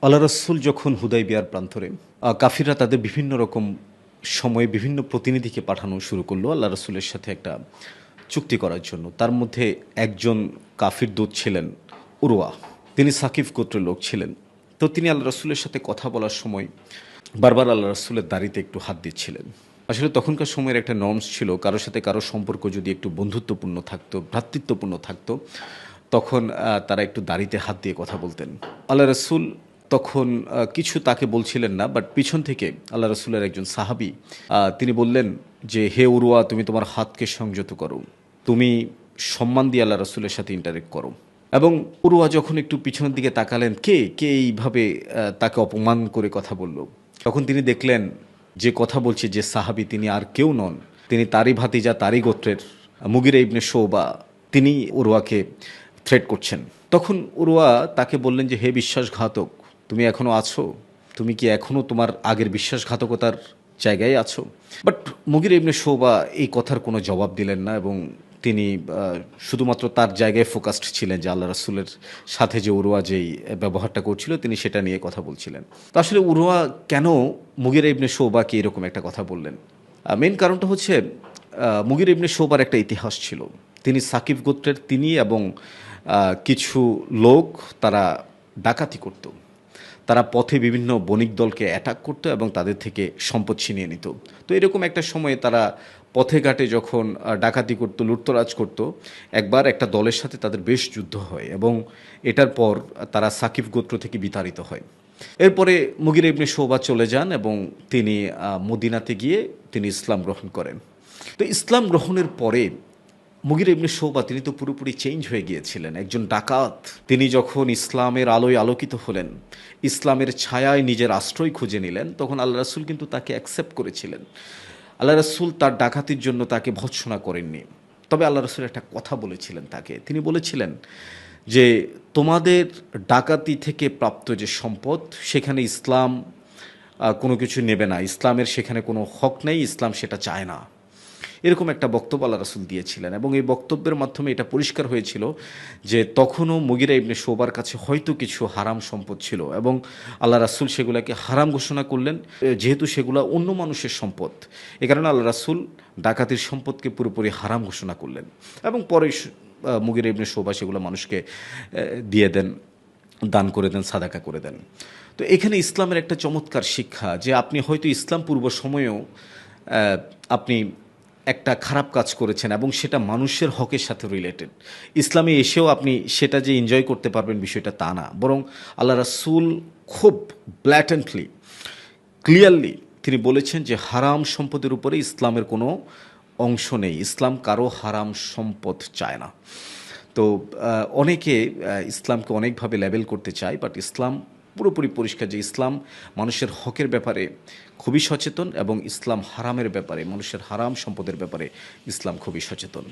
আল্লাহ রাসূল যখন হুদায়বিয়ার প্রান্তরে কাফিররা তাদের বিভিন্ন রকম সময়ে বিভিন্ন প্রতিনিধিকে পাঠানো শুরু করলো আল্লাহ রাসূলের সাথে একটা চুক্তি করার জন্য। তার মধ্যে একজন কাফির দূত ছিলেন উরওয়া। তিনি সাকিফ গোত্রের লোক ছিলেন। তো তিনি আল্লাহ রাসূলের সাথে কথা বলার সময় বারবার আল্লাহ রাসূলের দাড়িতে একটু হাত দিচ্ছিলেন। আসলে তখনকার সময়ের একটা নর্মস ছিল, কারো সাথে কারো সম্পর্ক যদি একটু বন্ধুত্বপূর্ণ থাকতো, ভ্রাতৃত্বপূর্ণ থাকতো, তখন তারা একটু দাড়িতে হাত দিয়ে কথা বলতেন। আল্লাহ রাসূল তখন কিছু তাকে বলছিলেন না, বাট পিছন থেকে আল্লাহ রাসূলের একজন সাহাবী তিনি বললেন যে, হে উরওয়া, তুমি তোমার হাতকে সংযত করো, তুমি সম্মান দিয়ে আল্লাহ রাসূলের সাথে ইন্টারেক্ট করো। এবং উরওয়া যখন একটু পিছনের দিকে তাকালেন, কে কে এইভাবে তাকে অপমান করে কথা বলল, তখন তিনি দেখলেন যে কথা বলছে যে সাহাবী, তিনি আর কেউ নন, তিনি তারই ভাতিজা, তারই গোত্রের মুগিরা ইবনে শুবা। তিনি উরওয়াকে থ্রেট করছেন। তখন উরওয়া তাকে বললেন যে, হে বিশ্বাসঘাতক, তুমি এখনো আছো? তুমি কি এখনো তোমার আগের বিশ্বাসঘাতকতার জায়গায় আছো? বাট মুগিরা ইবনে শুবা এই কথার কোনো জবাব দিলেন না, এবং তিনি শুধুমাত্র তার জায়গায় ফোকাসড ছিলেন যে আল্লাহ রাসূলের সাথে যে উরওয়া যেই ব্যবহারটা করছিল, তিনি সেটা নিয়ে কথা বলছিলেন। তো আসলে উরওয়া কেন মুগিরা ইবনে শুবাকে এরকম একটা কথা বললেন? মেইন কারণটা হচ্ছে, মুগিরা ইবনে শুবার একটা ইতিহাস ছিল। তিনি সাকিব গোত্রের, তিনি এবং কিছু লোক, তারা ডাকাতি করত। তারা পথে বিভিন্ন বণিক দলকে অ্যাটাক করত এবং তাদের থেকে সম্পদ ছিনিয়ে নিত। তো এরকম একটা সময়ে তারা পথে ঘাটে যখন ডাকাতি করত, লুটতরাজ করত, একবার একটা দলের সাথে তাদের বেশ যুদ্ধ হয় এবং এটার পর তারা সাকিব গোত্র থেকে বিতাড়িত হয়। এরপরে মুগিরা ইবনে শুবা চলে যান এবং তিনি মদিনাতে গিয়ে তিনি ইসলাম গ্রহণ করেন। তো ইসলাম গ্রহণের পরে মুগিরা ইবনে শুবা তিনি তো পুরোপুরি চেঞ্জ হয়ে গিয়েছিলেন, একজন ডাকাত। তিনি যখন ইসলামের আলোয় আলোকিত হলেন, ইসলামের ছায়ায় নিজের আশ্রয় খুঁজে নিলেন, তখন আল্লাহ রাসূল কিন্তু তাকে অ্যাকসেপ্ট করেছিলেন। আল্লাহ রাসূল তার ডাকাতির জন্য তাকে ভৎসনা করেননি। তবে আল্লাহ রাসূল একটা কথা বলেছিলেন তাকে। তিনি বলেছিলেন যে, তোমাদের ডাকাতি থেকে প্রাপ্ত যে সম্পদ, সেখানে ইসলাম কোনো কিছু নেবে না, ইসলামের সেখানে কোনো হক নেই, ইসলাম সেটা চায় না। এরকম একটা বক্তব্য আল্লাহ রাসূল দিয়েছিলেন, এবং এই বক্তব্যের মাধ্যমে এটা পরিষ্কার হয়েছিল যে তখনও মুগিরা ইবনে শুবার কাছে হয়তো কিছু হারাম সম্পদ ছিল, এবং আল্লাহ রাসূল সেগুলোকে হারাম ঘোষণা করলেন, যেহেতু সেগুলো অন্য মানুষের সম্পদ। এ কারণে আল্লাহ রাসূল ডাকাতির সম্পদকে পুরোপুরি হারাম ঘোষণা করলেন, এবং পরে মুগিরা ইবনে শুবা সেগুলো মানুষকে দিয়ে দেন, দান করে দেন, সাদাকা করে দেন। তো এখানে ইসলামের একটা চমৎকার শিক্ষা, যে আপনি হয়তো ইসলাম পূর্ব সময়েও আপনি একটা খারাপ কাজ করেছেন এবং সেটা মানুষের হকের সাথে রিলেটেড, ইসলামে এসেও আপনি সেটা যে এনজয় করতে পারবেন বিষয়টা তা না, বরং আল্লাহ রাসূল খুব ব্ল্যাটেন্টলি, ক্লিয়ারলি তিনি বলেছেন যে হারাম সম্পদের উপরে ইসলামের কোনো অংশ নেই, ইসলাম কারো হারাম সম্পদ চায় না। তো অনেকে ইসলামকে অনেকভাবে লেবেল করতে চায়, বাট ইসলাম পুরোপুরি পরিষ্কার যে ইসলাম মানুষের হকের ব্যাপারে খুবই সচেতন, এবং ইসলাম হারামের ব্যাপারে, মানুষের হারাম সম্পদের ব্যাপারে ইসলাম খুবই সচেতন।